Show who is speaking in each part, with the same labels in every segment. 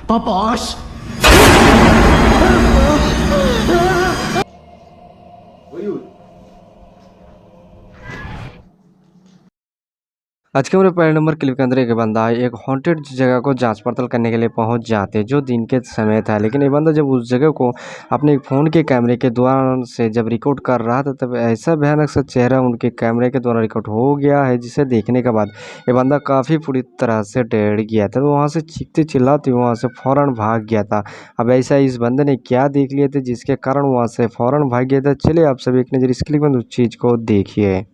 Speaker 1: Papas!
Speaker 2: आज के हमारे पहले नंबर क्लिप के अंदर एक बंदा एक हॉन्टेड जगह को जांच पड़ताल करने के लिए पहुंच जाते जो दिन के समय था। लेकिन ये बंदा जब उस जगह को अपने फ़ोन के कैमरे के द्वारा से जब रिकॉर्ड कर रहा था तब ऐसा भयानक सा चेहरा उनके कैमरे के द्वारा रिकॉर्ड हो गया है, जिसे देखने के बाद ये बंदा काफ़ी पूरी तरह से डर गया था। वो वहाँ से चीखते चिल्लाते वहाँ से फ़ौरन भाग गया था। अब ऐसा इस बंदे ने क्या देख लिया था जिसके कारण वहाँ से फ़ौरन भाग गया था। चलिए आप सभी एक नज़र इस क्लिप में उस चीज़ को देखिए।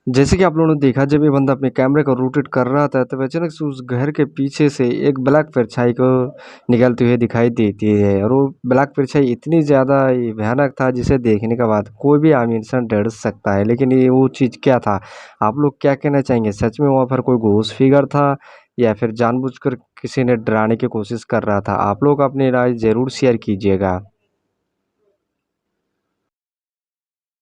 Speaker 2: जैसे कि आप लोगों ने देखा जब ये बंदा अपने कैमरे को रोटेट कर रहा था तब अचानक से उस घर के पीछे से एक ब्लैक परछाई को निकलते हुए दिखाई देती है, और वो ब्लैक परछाई इतनी ज़्यादा भयानक था जिसे देखने के बाद कोई भी आम इंसान डर सकता है। लेकिन ये वो चीज़ क्या था, आप लोग क्या कहना चाहेंगे? सच में वहाँ पर कोई घोस्ट फिगर था या फिर जानबूझकर किसी ने डराने की कोशिश कर रहा था? आप लोग अपनी राय ज़रूर शेयर कीजिएगा।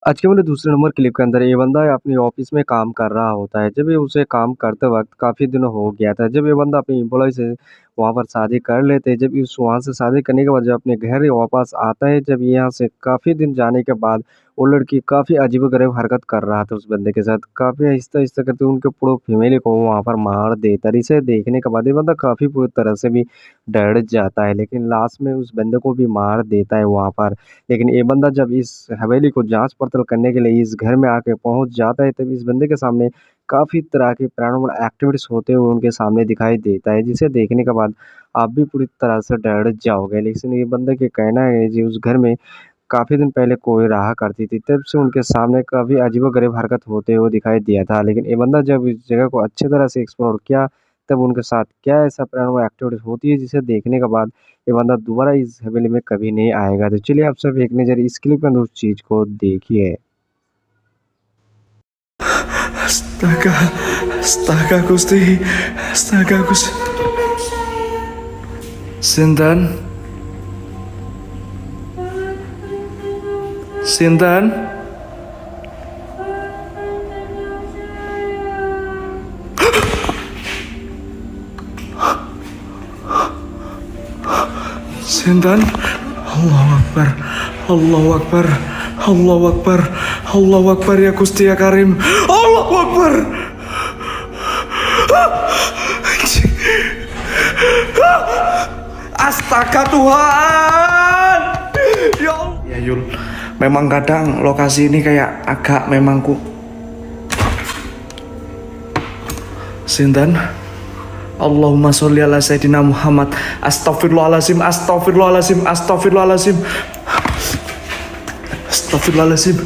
Speaker 2: आज के मेरे दूसरे नंबर क्लिप के अंदर ये बंदा अपने ऑफिस में काम कर रहा होता है। जब ये उसे काम करते वक़्त काफ़ी दिन हो गया था। जब ये बंदा अपनी एम्प्लॉयी से वहाँ पर शादी कर लेते हैं, जब इस वहाँ से शादी करने के बाद जब अपने घर वापस आता है, जब यहाँ से काफ़ी दिन जाने के बाद वो लड़की काफ़ी अजीब-ओ-गरीब हरकत कर रहा था उस बंदे के साथ। काफ़ी आहिस्ता-आहिस्ता करके उनके पूरे फैमिली को वहाँ पर मार देता है। इसे देखने के बाद ये बंदा काफ़ी पूरी तरह से भी डर जाता है, लेकिन लास्ट में उस बंदे को भी मार देता है वहाँ पर। लेकिन ये बंदा जब इस हवेली को जाँच-पड़ताल करने के लिए इस घर में आके पहुँच जाता है, तब इस बंदे के सामने काफ़ी तरह के पैरानॉर्मल एक्टिविटीज़ होते हुए उनके सामने दिखाई देता है, जिसे देखने के बाद आप भी पूरी तरह से डर जाओगे। लेकिन ये बंदे का कहना है जी उस घर में काफ़ी दिन पहले कोई रहा करती थी, तब से उनके सामने काफ़ी अजीबो-गरीब हरकत होते हुए दिखाई दिया था। लेकिन ये बंदा जब इस जगह को अच्छी तरह से एक्सप्लोर किया, तब उनके साथ क्या ऐसा पैरानॉर्मल एक्टिविटीज़ होती है, जिसे देखने के बाद ये बंदा दोबारा इस हवेली में कभी नहीं आएगा। तो चलिए आप सब एक नज़र इस क्लिप में उस चीज़ को देखिए।
Speaker 3: Astaga, astaga Gusti, astaga Gusti. Sinten? Sinten? Sinten? Allahu Akbar, Allahu Akbar, Allahu Akbar, Allahu Akbar ya Gusti ya Karim. Allahu Akbar. Astaga Tuhan. Ya Allah. Ya Yul, memang kadang lokasi ini kayak agak memangku. Sinten? Allahumma sholli ala Sayyidina Muhammad. Astagfirullahalazim, astagfirullahalazim, astagfirullahalazim. Astagfirullahalazim.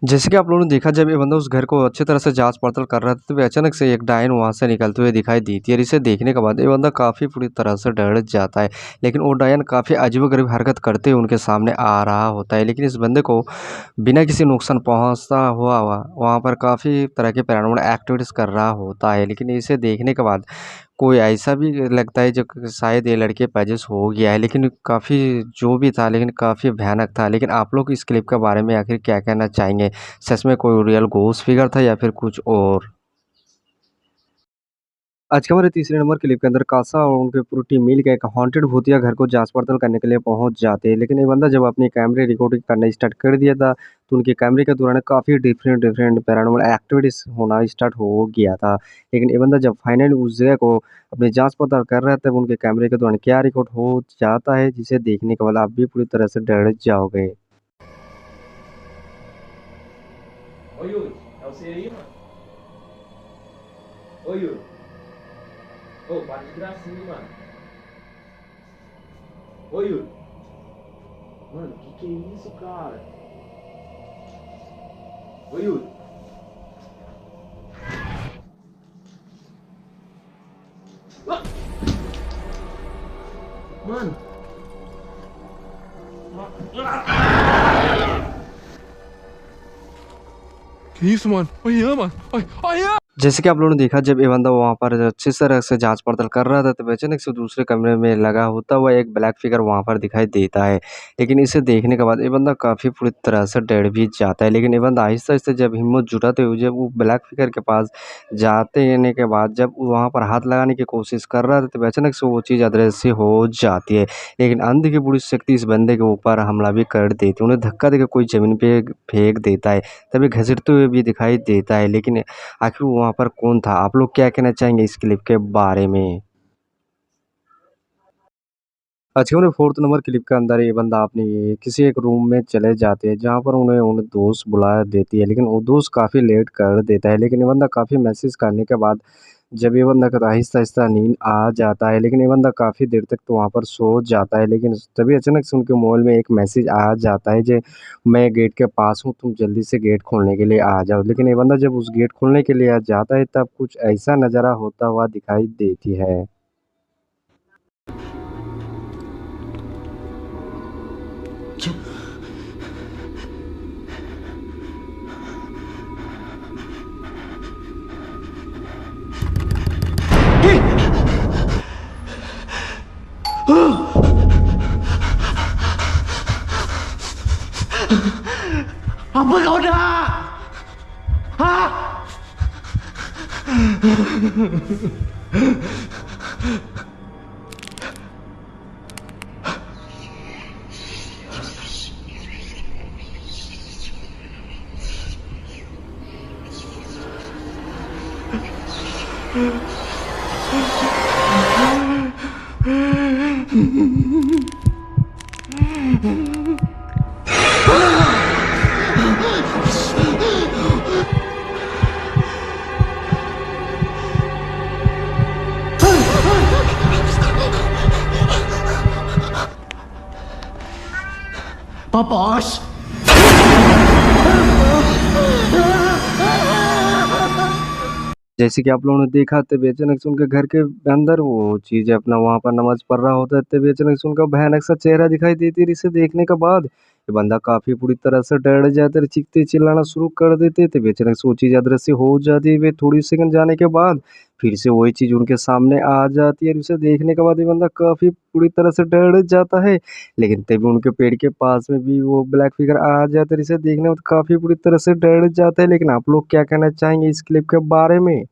Speaker 2: जैसे कि आप लोगों ने देखा जब ये बंदा उस घर को अच्छी तरह से जाँच-पड़ताल कर रहा था, तभी अचानक से एक डायन वहाँ से निकलते हुए दिखाई दी थी, और इसे देखने के बाद ये बंदा काफ़ी पूरी तरह से डर जाता है। लेकिन वो डायन काफ़ी अजीबो-गरीब हरकत करते हुए उनके सामने आ रहा होता है, लेकिन इस बंदे को बिना किसी नुकसान पहुँचता हुआ वहाँ पर काफ़ी तरह के पैरानॉर्मल एक्टिविटीज़ कर रहा होता है। लेकिन इसे देखने के बाद कोई ऐसा भी लगता है जो कि शायद ये लड़के पजेस हो गया है, लेकिन काफ़ी जो भी था लेकिन काफ़ी भयानक था। लेकिन आप लोग इस क्लिप के बारे में आखिर क्या कहना चाहेंगे? सच में कोई रियल घोस्ट फिगर था या फिर कुछ और? आज के हमारे तीसरे नंबर क्लिप के अंदर कासा और उनकी पूरी टीम मिल के एक हॉन्टेड भूतिया घर को जांच-पड़ताल करने के लिए पहुंच जाते हैं। लेकिन ये बंदा जब अपने कैमरे रिकॉर्डिंग करना स्टार्ट कर दिया था, तो उनके कैमरे के दौरान काफ़ी डिफरेंट पैरानॉर्मल एक्टिविटीज़ होना स्टार्ट हो गया था। लेकिन ये बंदा जब फाइनली उस जगह को अपनी जांच-पड़ताल कर रहा है, तब उनके कैमरे के दौरान क्या रिकॉर्ड हो जाता है, जिसे देखने के बाद आप भी पूरी तरह से डर जाओगे।
Speaker 4: Ô Yuri, é você aí, mano? Ô Yuri. Ô, para de gracinha, mano. Ô Yuri. Mano, que é isso, cara? Ô, Yuri. Ah! Mano.
Speaker 3: Que isso, mano? Olha, mano. Olha, olha!
Speaker 2: जैसे कि आप लोगों ने देखा जब ये बंदा वहाँ पर अच्छी तरह से जाँच-पड़ताल कर रहा था, तब अचानक से दूसरे कमरे में लगा होता हुआ एक ब्लैक फिगर वहाँ पर दिखाई देता है। लेकिन इसे देखने के बाद ये बंदा काफ़ी पूरी तरह से डर भी जाता है। लेकिन ये बंदा आहिस्ता-आहिस्ता जब हिम्मत जुटाते हुए जब वो ब्लैक फिगर के पास जाने के बाद जब वहाँ पर हाथ लगाने की कोशिश कर रहा था, तब अचानक से वो चीज़ अदृश्य हो जाती है। लेकिन अनदेखी बुरी शक्ति इस बंदे के ऊपर हमला भी कर देती है। उन्हें धक्का देकर कोई ज़मीन पे फेंक देता है, तभी घसीटते हुए भी दिखाई देता है। लेकिन आखिर वो वहाँ पर कौन था? आप लोग क्या कहना चाहेंगे इस क्लिप के बारे में? अच्छा, उन्हें 4th नंबर क्लिप के अंदर ये बंदा अपनी किसी एक रूम में चले जाते हैं, जहाँ पर उन्हें दोस्त बुला देती है, लेकिन वो दोस्त काफ़ी लेट कर देता है। लेकिन ये बंदा काफ़ी मैसेज करने के बाद जब ये बंदा को आहिस्ता-आहिस्ता नींद आ जाता है, लेकिन ये बंदा काफ़ी देर तक तो वहाँ पर सो जाता है। लेकिन तभी अचानक से उनके मोबाइल में एक मैसेज आ जाता है, जे मैं गेट के पास हूँ, तुम जल्दी से गेट खोलने के लिए आ जाओ। लेकिन ये बंदा जब उस गेट खोलने के लिए जाता है, तब कुछ ऐसा नज़ारा होता हुआ दिखाई देती है।
Speaker 3: Apa kau dah? Hah? Papos!
Speaker 2: जैसे कि आप लोगों ने देखा तभी अचानक से उनके घर के अंदर वो चीज़ अपना वहाँ पर नमाज़ पढ़ रहा होता है, तभी अचानक से उनका भयानक सा चेहरा दिखाई देती है। इसे देखने के बाद ये बंदा काफ़ी बुरी तरह से डर जाता है, चीखते-चिल्लाना शुरू कर देते हैं। तभी अचानक से वो चीज़ अदृश्य हो जाती है। वे थोड़ी सेकंड जाने के बाद फिर से वही चीज़ उनके सामने आ जाती है और उसे देखने के बाद ये बंदा काफ़ी बुरी तरह से डर जाता है। लेकिन तभी उनके पेड़ के पास में भी वो ब्लैक फिगर आ जाता है। इसे देखने में तो काफ़ी बुरी तरह से डर जाता है। लेकिन आप लोग क्या कहना चाहेंगे इस क्लिप के बारे में?